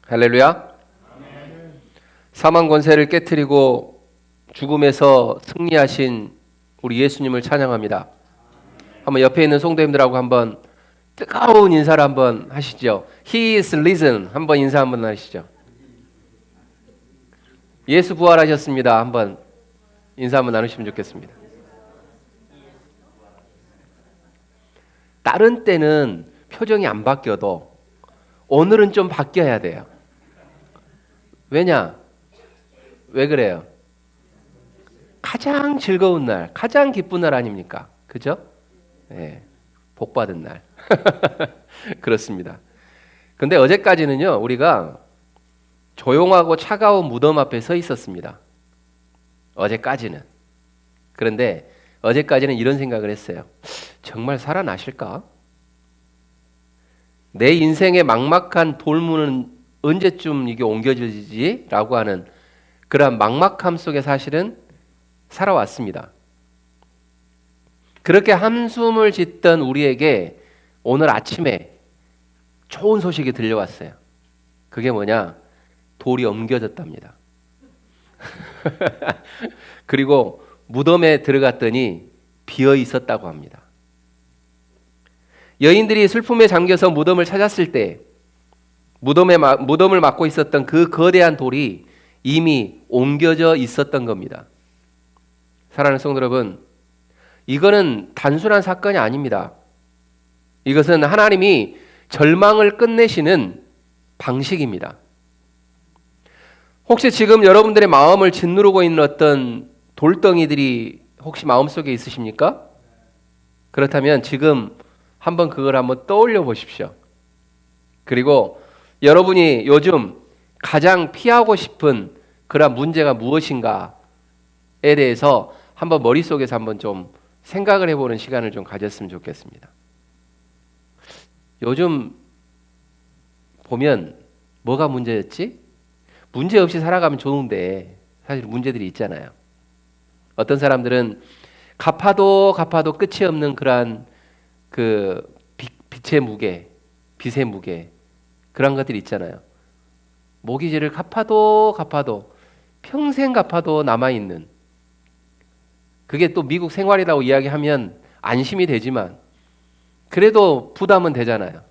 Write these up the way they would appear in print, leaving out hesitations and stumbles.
할렐루야. 사망 권세를 깨트리고 죽음에서 승리하신 우리 예수님을 찬양합니다. 한번 옆에 있는 성도님들하고 한번 뜨거운 인사를 한번 하시죠. He is risen. 한번 인사 한번 하시죠. 예수 부활하셨습니다. 한번 인사 한번 나누시면 좋겠습니다. 다른 때는 표정이 안 바뀌어도 오늘은 좀 바뀌어야 돼요. 왜냐? 왜 그래요? 가장 즐거운 날, 가장 기쁜 날 아닙니까? 그죠? 네, 복 받은 날. 그렇습니다. 근데 어제까지는요, 우리가 조용하고 차가운 무덤 앞에 서 있었습니다. 어제까지는. 그런데 어제까지는 이런 생각을 했어요. 정말 살아나실까? 내 인생의 막막한 돌문은 언제쯤 이게 옮겨지지? 라고 하는 그러한 막막함 속에 사실은 살아왔습니다. 그렇게 한숨을 짓던 우리에게 오늘 아침에 좋은 소식이 들려왔어요. 그게 뭐냐? 돌이 옮겨졌답니다. 그리고 무덤에 들어갔더니 비어 있었다고 합니다. 여인들이 슬픔에 잠겨서 무덤을 찾았을 때 무덤을 막고 있었던 그 거대한 돌이 이미 옮겨져 있었던 겁니다. 사랑하는 성도 여러분, 이거는 단순한 사건이 아닙니다. 이것은 하나님이 절망을 끝내시는 방식입니다. 혹시 지금 여러분들의 마음을 짓누르고 있는 어떤 돌덩이들이 혹시 마음속에 있으십니까? 그렇다면 지금 한번 그걸 한번 떠올려 보십시오. 그리고 여러분이 요즘 가장 피하고 싶은 그런 문제가 무엇인가에 대해서 한번 머릿속에서 한번 좀 생각을 해보는 시간을 좀 가졌으면 좋겠습니다. 요즘 보면 뭐가 문제였지? 문제 없이 살아가면 좋은데 사실 문제들이 있잖아요. 어떤 사람들은 갚아도 끝이 없는 그러한 그 빛의 무게, 빛의 무게 그런 것들이 있잖아요. 모기지를 갚아도 평생 갚아도 남아있는, 그게 또 미국 생활이라고 이야기하면 안심이 되지만 그래도 부담은 되잖아요.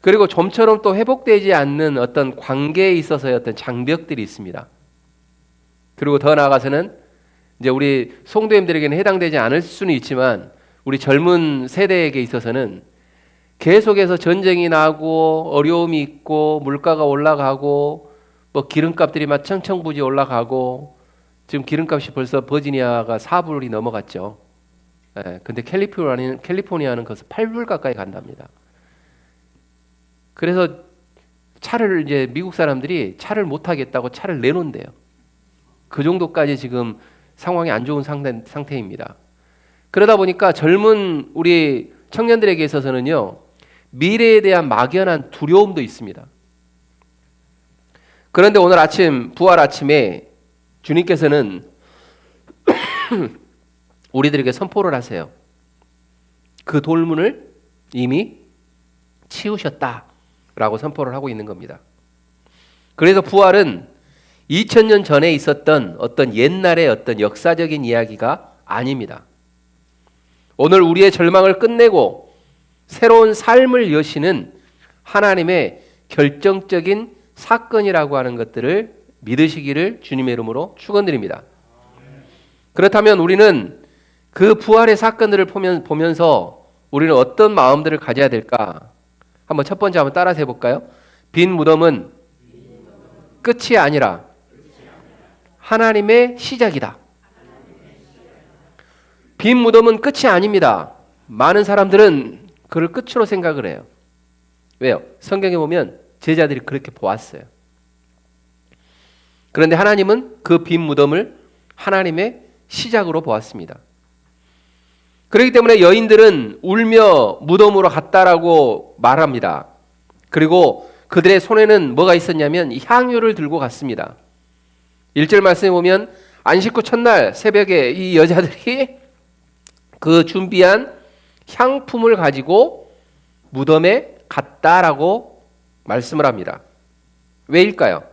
그리고 좀처럼 또 회복되지 않는 어떤 관계에 있어서의 어떤 장벽들이 있습니다. 그리고 더 나아가서는 이제 우리 성도님들에게는 해당되지 않을 수는 있지만 우리 젊은 세대에게 있어서는 계속해서 전쟁이 나고 어려움이 있고 물가가 올라가고 뭐 기름값들이 막 천천부지 올라가고 지금 기름값이 벌써 버지니아가 4불이 넘어갔죠. 예, 근데 캘리포니아는 거기서 8불 가까이 간답니다. 그래서 차를 이제 미국 사람들이 차를 못 타겠다고 차를 내놓는데요. 그 정도까지 지금 상황이 안 좋은 상태입니다. 그러다 보니까 젊은 우리 청년들에게 있어서는요, 미래에 대한 막연한 두려움도 있습니다. 그런데 오늘 아침, 부활 아침에 주님께서는 우리들에게 선포를 하세요. 그 돌문을 이미 치우셨다라고 선포를 하고 있는 겁니다. 그래서 부활은 2000년 전에 있었던 어떤 옛날의 어떤 역사적인 이야기가 아닙니다. 오늘 우리의 절망을 끝내고 새로운 삶을 여시는 하나님의 결정적인 사건이라고 하는 것들을 믿으시기를 주님의 이름으로 축원드립니다. 그렇다면 우리는 그 부활의 사건들을 보면서 우리는 어떤 마음들을 가져야 될까? 한번 첫 번째 한번 따라서 해볼까요? 빈 무덤은 끝이 아니라 하나님의 시작이다. 빈 무덤은 끝이 아닙니다. 많은 사람들은 그걸 끝으로 생각을 해요. 왜요? 성경에 보면 제자들이 그렇게 보았어요. 그런데 하나님은 그 빈 무덤을 하나님의 시작으로 보았습니다. 그렇기 때문에 여인들은 울며 무덤으로 갔다라고 말합니다. 그리고 그들의 손에는 뭐가 있었냐면 향유를 들고 갔습니다. 1절 말씀에 보면 안식 후 첫날 새벽에 이 여자들이 그 준비한 향품을 가지고 무덤에 갔다라고 말씀을 합니다. 왜일까요?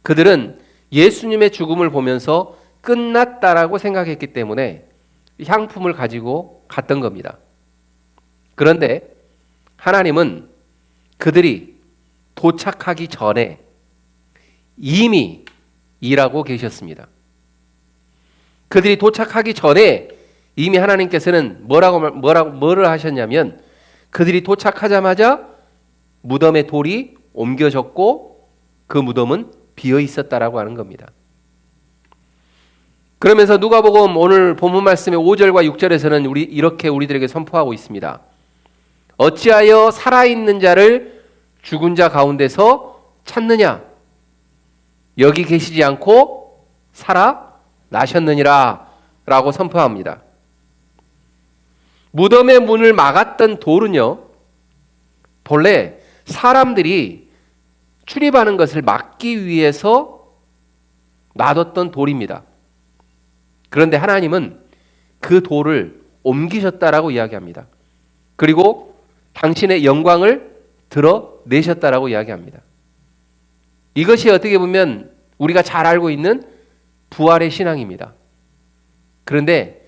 그들은 예수님의 죽음을 보면서 끝났다라고 생각했기 때문에 향품을 가지고 갔던 겁니다. 그런데 하나님은 그들이 도착하기 전에 이미 일하고 계셨습니다. 그들이 도착하기 전에 이미 하나님께서는 뭐를 하셨냐면 그들이 도착하자마자 무덤의 돌이 옮겨졌고 그 무덤은 비어 있었다라고 하는 겁니다. 그러면서 누가복음 오늘 본문 말씀의 5절과 6절에서는 이렇게 우리들에게 선포하고 있습니다. 어찌하여 살아있는 자를 죽은 자 가운데서 찾느냐? 여기 계시지 않고 살아나셨느니라 라고 선포합니다. 무덤의 문을 막았던 돌은요, 본래 사람들이 출입하는 것을 막기 위해서 놔뒀던 돌입니다. 그런데 하나님은 그 돌을 옮기셨다라고 이야기합니다. 그리고 당신의 영광을 드러내셨다라고 이야기합니다. 이것이 어떻게 보면 우리가 잘 알고 있는 부활의 신앙입니다. 그런데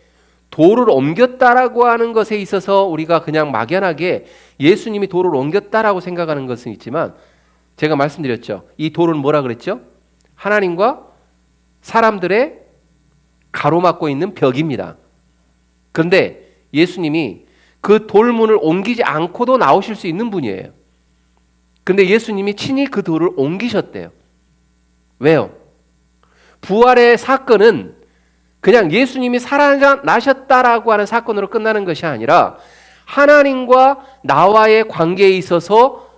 돌을 옮겼다라고 하는 것에 있어서 우리가 그냥 막연하게 예수님이 돌을 옮겼다라고 생각하는 것은 있지만 제가 말씀드렸죠. 이 돌은 뭐라 그랬죠? 하나님과 사람들의 가로막고 있는 벽입니다. 그런데 예수님이 그 돌문을 옮기지 않고도 나오실 수 있는 분이에요. 그런데 예수님이 친히 그 돌을 옮기셨대요. 왜요? 부활의 사건은 그냥 예수님이 살아나셨다라고 하는 사건으로 끝나는 것이 아니라 하나님과 나와의 관계에 있어서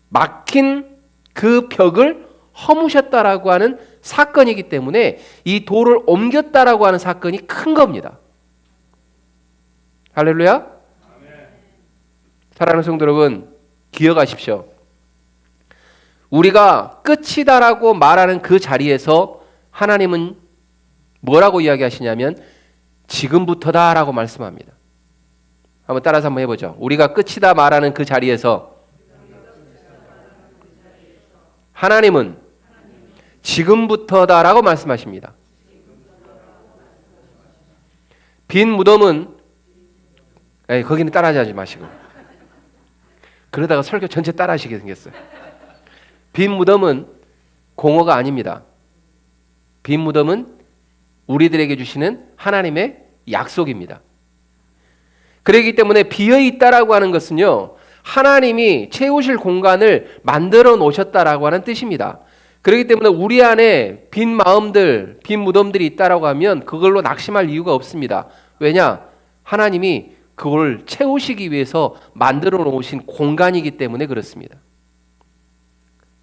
막힌 그 벽을 허무셨다라고 하는 사건이기 때문에 이 돌을 옮겼다라고 하는 사건이 큰 겁니다. 할렐루야. 사랑하는 성도 여러분, 기억하십시오. 우리가 끝이다라고 말하는 그 자리에서 하나님은 뭐라고 이야기하시냐면 지금부터다라고 말씀합니다. 한번 따라서 한번 해보죠. 우리가 끝이다 말하는 그 자리에서 하나님은 지금부터다라고 말씀하십니다. 빈 무덤은 거기는 따라하지 마시고 그러다가 설교 전체 따라하시게 생겼어요. 빈 무덤은 공허가 아닙니다. 빈 무덤은 우리들에게 주시는 하나님의 약속입니다. 그렇기 때문에 비어있다라고 하는 것은요, 하나님이 채우실 공간을 만들어 놓으셨다라고 하는 뜻입니다. 그렇기 때문에 우리 안에 빈 마음들, 빈 무덤들이 있다라고 하면 그걸로 낙심할 이유가 없습니다. 왜냐? 하나님이 그걸 채우시기 위해서 만들어 놓으신 공간이기 때문에 그렇습니다.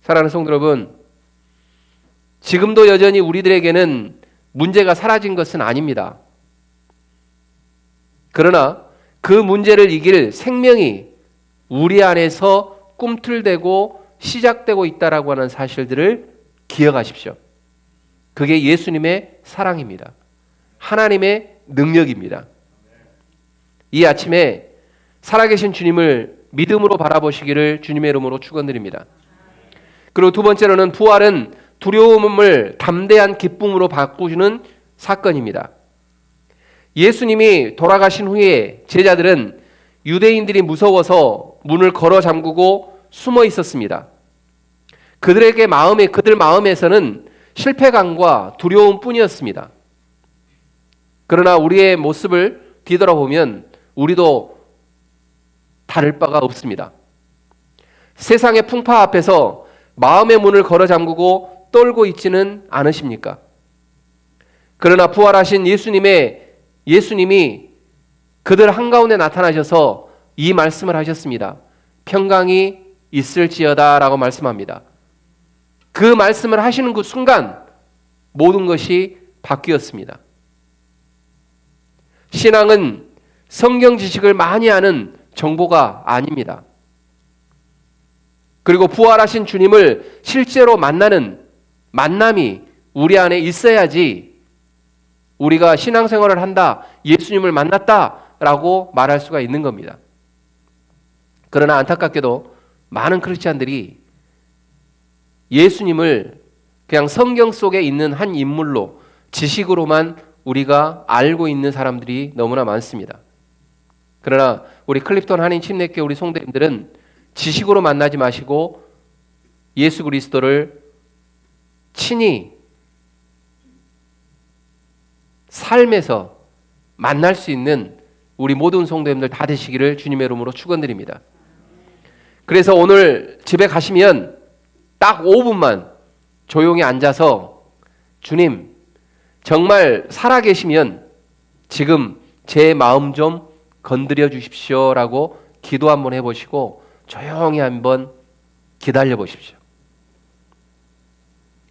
사랑하는 성도 여러분, 지금도 여전히 우리들에게는 문제가 사라진 것은 아닙니다. 그러나 그 문제를 이길 생명이 우리 안에서 꿈틀대고 시작되고 있다라고 하는 사실들을 기억하십시오. 그게 예수님의 사랑입니다. 하나님의 능력입니다. 이 아침에 살아계신 주님을 믿음으로 바라보시기를 주님의 이름으로 축원드립니다. 그리고 두 번째로는 부활은 두려움을 담대한 기쁨으로 바꾸는 사건입니다. 예수님이 돌아가신 후에 제자들은 유대인들이 무서워서 문을 걸어 잠그고 숨어 있었습니다. 그들 마음에서는 실패감과 두려움뿐이었습니다. 그러나 우리의 모습을 뒤돌아보면 우리도 다를 바가 없습니다. 세상의 풍파 앞에서 마음의 문을 걸어 잠그고 떨고 있지는 않으십니까? 그러나 부활하신 예수님이 그들 한가운데 나타나셔서 이 말씀을 하셨습니다. 평강이 있을지어다 라고 말씀합니다. 그 말씀을 하시는 그 순간 모든 것이 바뀌었습니다. 신앙은 성경 지식을 많이 아는 정보가 아닙니다. 그리고 부활하신 주님을 실제로 만나는 만남이 우리 안에 있어야지 우리가 신앙생활을 한다, 예수님을 만났다라고 말할 수가 있는 겁니다. 그러나 안타깝게도 많은 크리스찬들이 예수님을 그냥 성경 속에 있는 한 인물로 지식으로만 우리가 알고 있는 사람들이 너무나 많습니다. 그러나 우리 클립톤 한인 침례교회 우리 성도님들은 지식으로 만나지 마시고 예수 그리스도를 친히 삶에서 만날 수 있는 우리 모든 성도님들 다 되시기를 주님의 이름으로 축원드립니다. 그래서 오늘 집에 가시면 딱 5분만 조용히 앉아서 주님 정말 살아계시면 지금 제 마음 좀 건드려 주십시오라고 기도 한번 해보시고 조용히 한번 기다려 보십시오.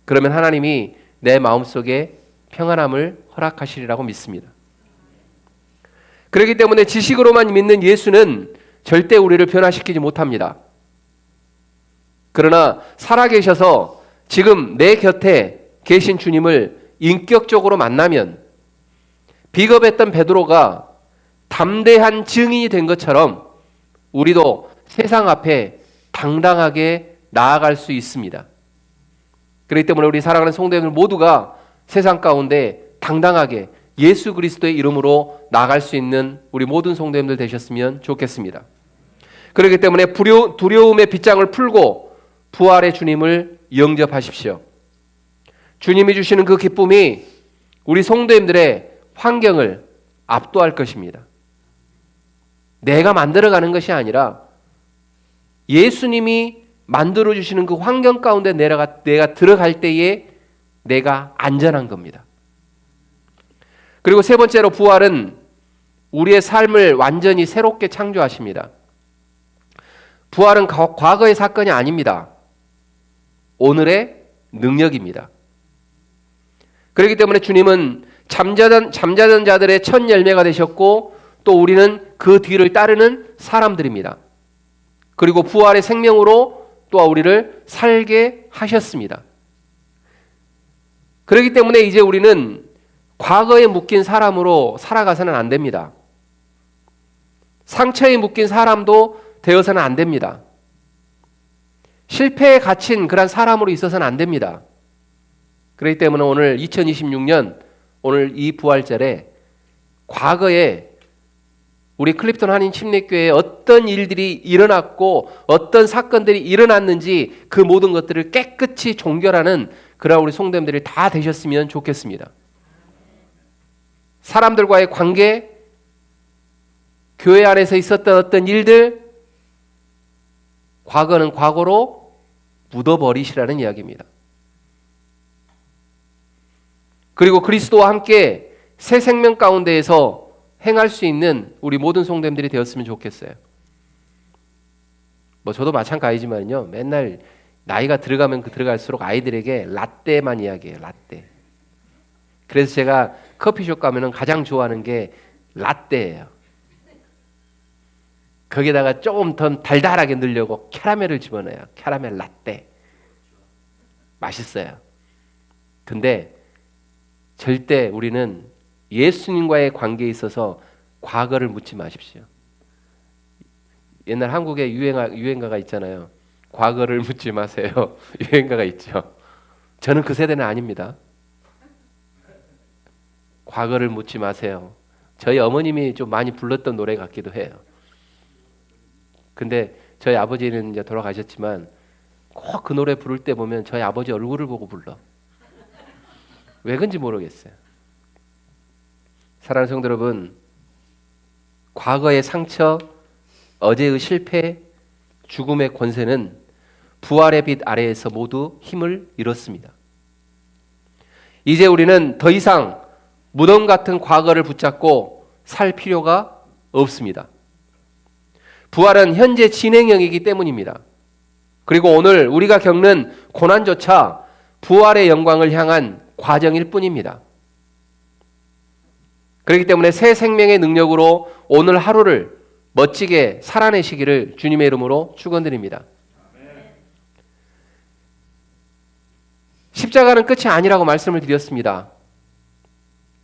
그러면 하나님이 내 마음속에 평안함을 허락하시리라고 믿습니다. 그렇기 때문에 지식으로만 믿는 예수는 절대 우리를 변화시키지 못합니다. 그러나 살아계셔서 지금 내 곁에 계신 주님을 인격적으로 만나면 비겁했던 베드로가 담대한 증인이 된 것처럼 우리도 세상 앞에 당당하게 나아갈 수 있습니다. 그렇기 때문에 우리 사랑하는 성도님들 모두가 세상 가운데 당당하게 예수 그리스도의 이름으로 나아갈 수 있는 우리 모든 성도님들 되셨으면 좋겠습니다. 그렇기 때문에 두려움의 빗장을 풀고 부활의 주님을 영접하십시오. 주님이 주시는 그 기쁨이 우리 성도님들의 환경을 압도할 것입니다. 내가 만들어가는 것이 아니라 예수님이 만들어주시는 그 환경 가운데 내가 들어갈 때에 내가 안전한 겁니다. 그리고 세 번째로 부활은 우리의 삶을 완전히 새롭게 창조하십니다. 부활은 과거의 사건이 아닙니다. 오늘의 능력입니다. 그렇기 때문에 주님은 잠자던 자들의 첫 열매가 되셨고 또 우리는 그 뒤를 따르는 사람들입니다. 그리고 부활의 생명으로 또 우리를 살게 하셨습니다. 그렇기 때문에 이제 우리는 과거에 묶인 사람으로 살아가서는 안 됩니다. 상처에 묶인 사람도 되어서는 안 됩니다. 실패에 갇힌 그런 사람으로 있어서는 안 됩니다. 그렇기 때문에 오늘 2026년 오늘 이 부활절에 과거에 우리 클립톤 한인 침례교회에 어떤 일들이 일어났고 어떤 사건들이 일어났는지 그 모든 것들을 깨끗이 종결하는 그런 우리 성도님들이 다 되셨으면 좋겠습니다. 사람들과의 관계, 교회 안에서 있었던 어떤 일들, 과거는 과거로 묻어버리시라는 이야기입니다. 그리고 그리스도와 함께 새 생명 가운데에서 행할 수 있는 우리 모든 성도님들이 되었으면 좋겠어요. 저도 마찬가지지만요. 맨날 나이가 들어가면 들어갈수록 아이들에게 라떼만 이야기해요. 라떼. 그래서 제가 커피숍 가면은 가장 좋아하는 게 라떼예요. 거기다가 조금 더 달달하게 넣으려고 캐러멜을 집어넣어요. 캐러멜 라떼. 맛있어요. 근데 절대 우리는 예수님과의 관계에 있어서 과거를 묻지 마십시오. 옛날 한국에 유행가가 있잖아요. 과거를 묻지 마세요. 유행가가 있죠. 저는 그 세대는 아닙니다. 과거를 묻지 마세요. 저희 어머님이 좀 많이 불렀던 노래 같기도 해요. 근데 저희 아버지는 이제 돌아가셨지만 꼭 그 노래 부를 때 보면 저희 아버지 얼굴을 보고 불러. 왜 그런지 모르겠어요. 사랑하는 성도 여러분, 과거의 상처, 어제의 실패, 죽음의 권세는 부활의 빛 아래에서 모두 힘을 잃었습니다. 이제 우리는 더 이상 무덤 같은 과거를 붙잡고 살 필요가 없습니다. 부활은 현재 진행형이기 때문입니다. 그리고 오늘 우리가 겪는 고난조차 부활의 영광을 향한 과정일 뿐입니다. 그렇기 때문에 새 생명의 능력으로 오늘 하루를 멋지게 살아내시기를 주님의 이름으로 축원드립니다. 십자가는 끝이 아니라고 말씀을 드렸습니다.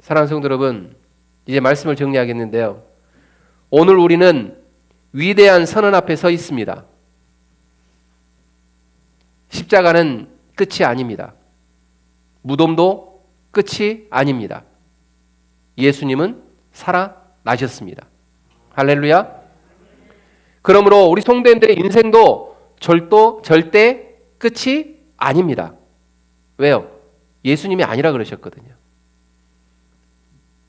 사랑하는 성도 여러분, 이제 말씀을 정리하겠는데요. 오늘 우리는 위대한 선언 앞에 서 있습니다. 십자가는 끝이 아닙니다. 무덤도 끝이 아닙니다. 예수님은 살아나셨습니다. 할렐루야. 그러므로 우리 성도님들의 인생도 절대 끝이 아닙니다. 왜요? 예수님이 아니라 그러셨거든요.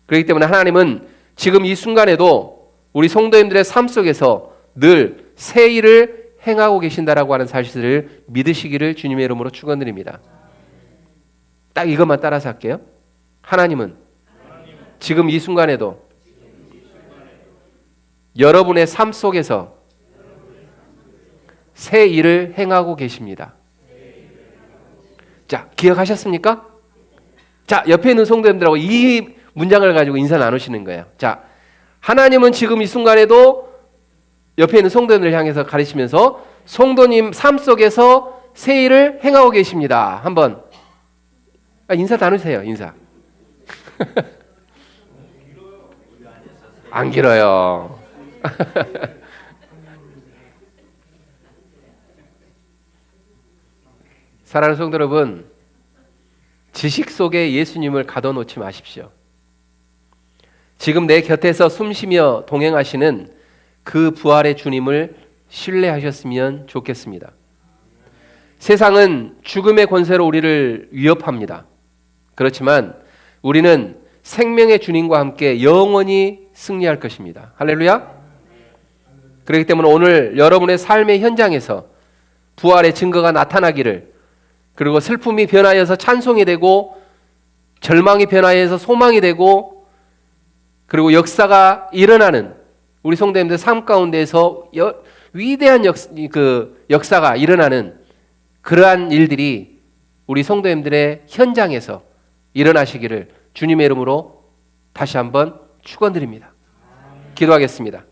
그렇기 때문에 하나님은 지금 이 순간에도 우리 성도님들의 삶 속에서 늘 새 일을 행하고 계신다라고 하는 사실을 믿으시기를 주님의 이름으로 축원드립니다. 딱 이것만 따라서 할게요. 하나님은 지금 이 순간에도 여러분의 삶 속에서 새 일을 행하고 계십니다. 자, 기억하셨습니까? 자, 옆에 있는 성도님들하고 이 문장을 가지고 인사 나누시는 거예요. 자, 하나님은 지금 이 순간에도 옆에 있는 성도님들을 향해서 가르치면서 성도님 삶 속에서 새 일을 행하고 계십니다. 한번 인사 나누세요. 인사. 안 길어요. 사랑하는 성도 여러분, 지식 속에 예수님을 가둬놓지 마십시오. 지금 내 곁에서 숨쉬며 동행하시는 그 부활의 주님을 신뢰하셨으면 좋겠습니다. 세상은 죽음의 권세로 우리를 위협합니다. 그렇지만 우리는 생명의 주님과 함께 영원히 승리할 것입니다. 할렐루야. 그렇기 때문에 오늘 여러분의 삶의 현장에서 부활의 증거가 나타나기를, 그리고 슬픔이 변하여서 찬송이 되고 절망이 변하여서 소망이 되고, 그리고 역사가 일어나는 우리 성도님들 삶 가운데서 위대한 역사가 일어나는 그러한 일들이 우리 성도님들의 현장에서 일어나시기를 주님의 이름으로 다시 한번 축원드립니다. 기도하겠습니다.